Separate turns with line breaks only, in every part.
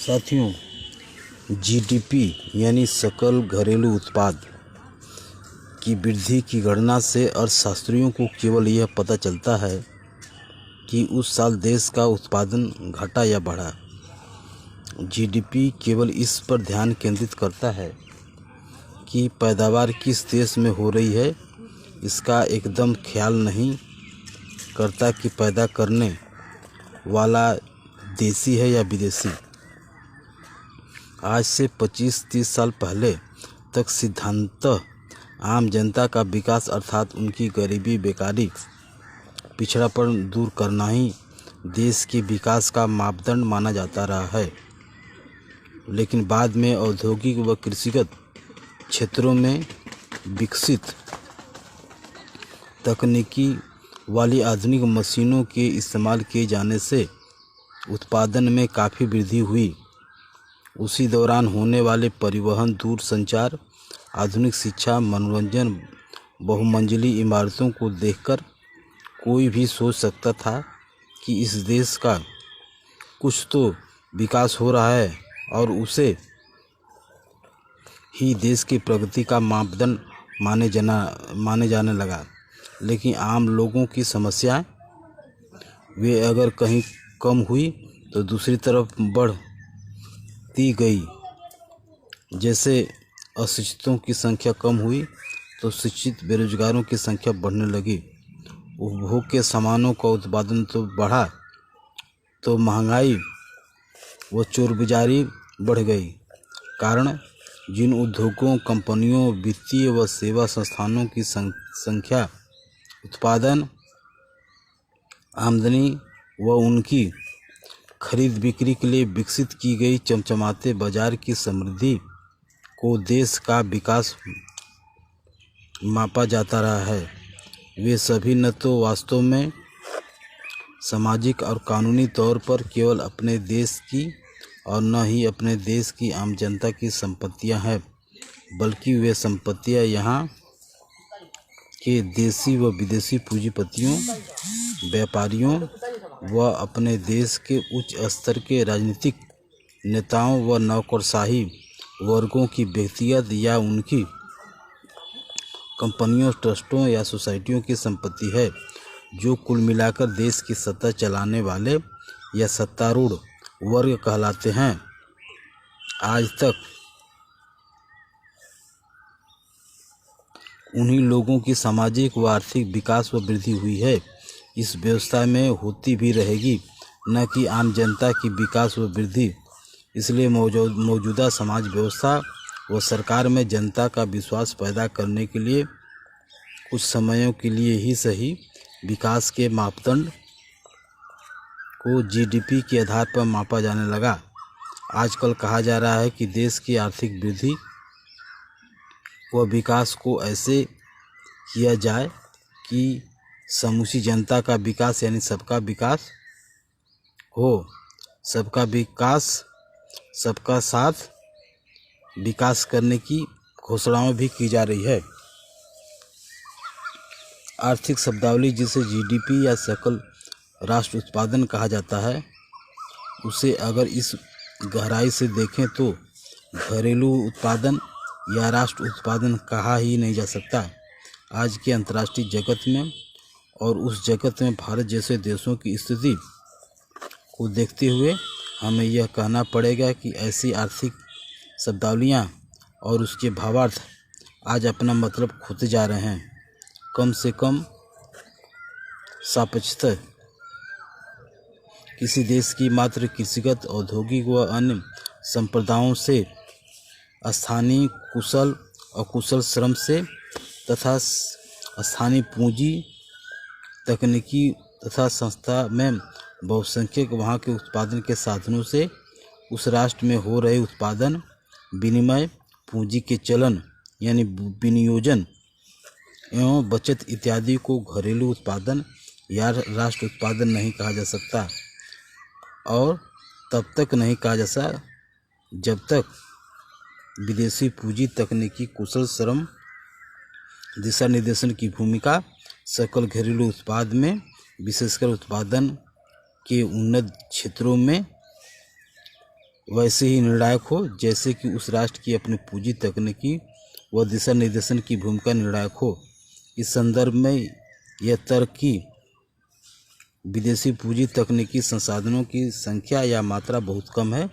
साथियों, जीडीपी यानी सकल घरेलू उत्पाद की वृद्धि की गणना से अर्थशास्त्रियों को केवल यह पता चलता है कि उस साल देश का उत्पादन घटा या बढ़ा। जीडीपी केवल इस पर ध्यान केंद्रित करता है कि पैदावार किस देश में हो रही है, इसका एकदम ख्याल नहीं करता कि पैदा करने वाला देसी है या विदेशी। आज से 25-30 साल पहले तक सिद्धांततः आम जनता का विकास अर्थात उनकी गरीबी, बेकारी, पिछड़ापन दूर करना ही देश के विकास का मापदंड माना जाता रहा है। लेकिन बाद में औद्योगिक व कृषिगत क्षेत्रों में विकसित तकनीकी वाली आधुनिक मशीनों के इस्तेमाल किए जाने से उत्पादन में काफ़ी वृद्धि हुई। उसी दौरान होने वाले परिवहन, दूरसंचार, आधुनिक शिक्षा, मनोरंजन, बहुमंजिली इमारतों को देखकर कोई भी सोच सकता था कि इस देश का कुछ तो विकास हो रहा है और उसे ही देश की प्रगति का मापदंड माने जाने लगा। लेकिन आम लोगों की समस्याएं वे अगर कहीं कम हुई तो दूसरी तरफ बढ़ती गई। जैसे अशिक्षितों की संख्या कम हुई तो शिक्षित बेरोजगारों की संख्या बढ़ने लगी। उपभोग के सामानों का उत्पादन तो बढ़ा तो महंगाई व चोरबाज़ारी बढ़ गई। कारण जिन उद्योगों, कंपनियों, वित्तीय व सेवा संस्थानों की संख्या उत्पादन, आमदनी व उनकी खरीद बिक्री के लिए विकसित की गई चमचमाते बाजार की समृद्धि को देश का विकास मापा जाता रहा है, वे सभी न तो वास्तव में सामाजिक और कानूनी तौर पर केवल अपने देश की और न ही अपने देश की आम जनता की संपत्तियां हैं, बल्कि वे संपत्तियां यहाँ के देशी व विदेशी पूंजीपतियों, व्यापारियों व अपने देश के उच्च स्तर के राजनीतिक नेताओं व नौकरशाही वर्गों की व्यक्तिगत या उनकी कंपनियों, ट्रस्टों या सोसाइटियों की संपत्ति है, जो कुल मिलाकर देश की सत्ता चलाने वाले या सत्तारूढ़ वर्ग कहलाते हैं। आज तक उन्हीं लोगों की सामाजिक व आर्थिक विकास व वृद्धि हुई है। इस व्यवस्था में होती भी रहेगी, न कि आम जनता की विकास व वृद्धि। इसलिए मौजूदा समाज व्यवस्था व सरकार में जनता का विश्वास पैदा करने के लिए कुछ समयों के लिए ही सही विकास के मापदंड को जीडीपी के आधार पर मापा जाने लगा। आजकल कहा जा रहा है कि देश की आर्थिक वृद्धि व विकास को ऐसे किया जाए कि समूची जनता का विकास यानी सबका विकास हो। सबका विकास, सबका साथ विकास करने की घोषणाएं भी की जा रही है। आर्थिक शब्दावली, जिसे जीडीपी या सकल राष्ट्र उत्पादन कहा जाता है, उसे अगर इस गहराई से देखें तो घरेलू उत्पादन या राष्ट्र उत्पादन कहा ही नहीं जा सकता। आज के अंतर्राष्ट्रीय जगत में और उस जगत में भारत जैसे देशों की स्थिति को देखते हुए हमें यह कहना पड़ेगा कि ऐसी आर्थिक शब्दावलियाँ और उसके भावार्थ आज अपना मतलब खोते जा रहे हैं। कम से कम सापेक्षतः किसी देश की मात्र कृषिगत, औद्योगिक व अन्य संप्रदायों से स्थानीय कुशल अकुशल श्रम से तथा स्थानीय पूंजी, तकनीकी तथा संस्था में बहुसंख्यक वहाँ के उत्पादन के साधनों से उस राष्ट्र में हो रहे उत्पादन, विनिमय, पूंजी के चलन यानी विनियोजन एवं बचत इत्यादि को घरेलू उत्पादन या राष्ट्र उत्पादन नहीं कहा जा सकता। और तब तक नहीं कहा जा सकता जब तक विदेशी पूंजी, तकनीकी, कुशल श्रम, दिशा निर्देशन की भूमिका सकल घरेलू उत्पाद में, विशेषकर उत्पादन के उन्नत क्षेत्रों में वैसे ही निर्णायक हो जैसे कि उस राष्ट्र की अपनी पूंजी तकनीकी व दिशा निर्देशन की भूमिका निर्णायक हो। इस संदर्भ में यह तर्क कि विदेशी पूंजी तकनीकी संसाधनों की संख्या या मात्रा बहुत कम है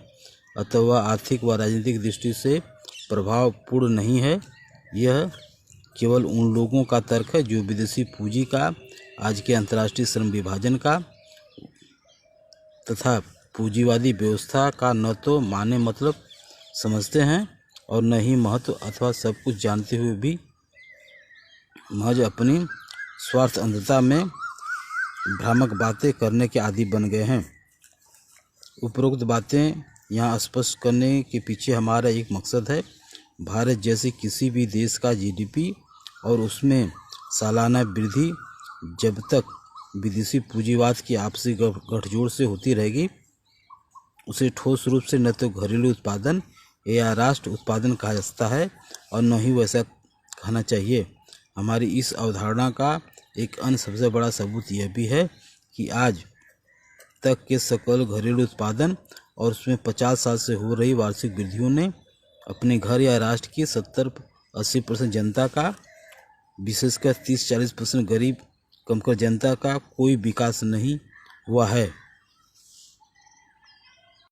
अतः वह आर्थिक व राजनीतिक दृष्टि से प्रभावपूर्ण नहीं है, यह केवल उन लोगों का तर्क है जो विदेशी पूंजी का, आज के अंतर्राष्ट्रीय श्रम विभाजन का तथा पूंजीवादी व्यवस्था का न तो माने मतलब समझते हैं और न ही महत्व अथवा सब कुछ जानते हुए भी महज अपनी स्वार्थ अंधता में भ्रामक बातें करने के आदी बन गए हैं। उपरोक्त बातें यहाँ स्पष्ट करने के पीछे हमारा एक मकसद है। भारत जैसे किसी भी देश का जीडीपी और उसमें सालाना वृद्धि जब तक विदेशी पूंजीवाद की आपसी गठजोड़ से होती रहेगी उसे ठोस रूप से न तो घरेलू उत्पादन या राष्ट्र उत्पादन कहा जा सकता है और न ही वैसा कहना चाहिए। हमारी इस अवधारणा का एक अन्य सबसे बड़ा सबूत यह भी है कि आज तक के सकल घरेलू उत्पादन और उसमें 50 साल से हो रही वार्षिक वृद्धियों ने अपने घर या राष्ट्र की 70-80% जनता का, विशेषकर 30-40% गरीब कमतर जनता का कोई विकास नहीं हुआ है।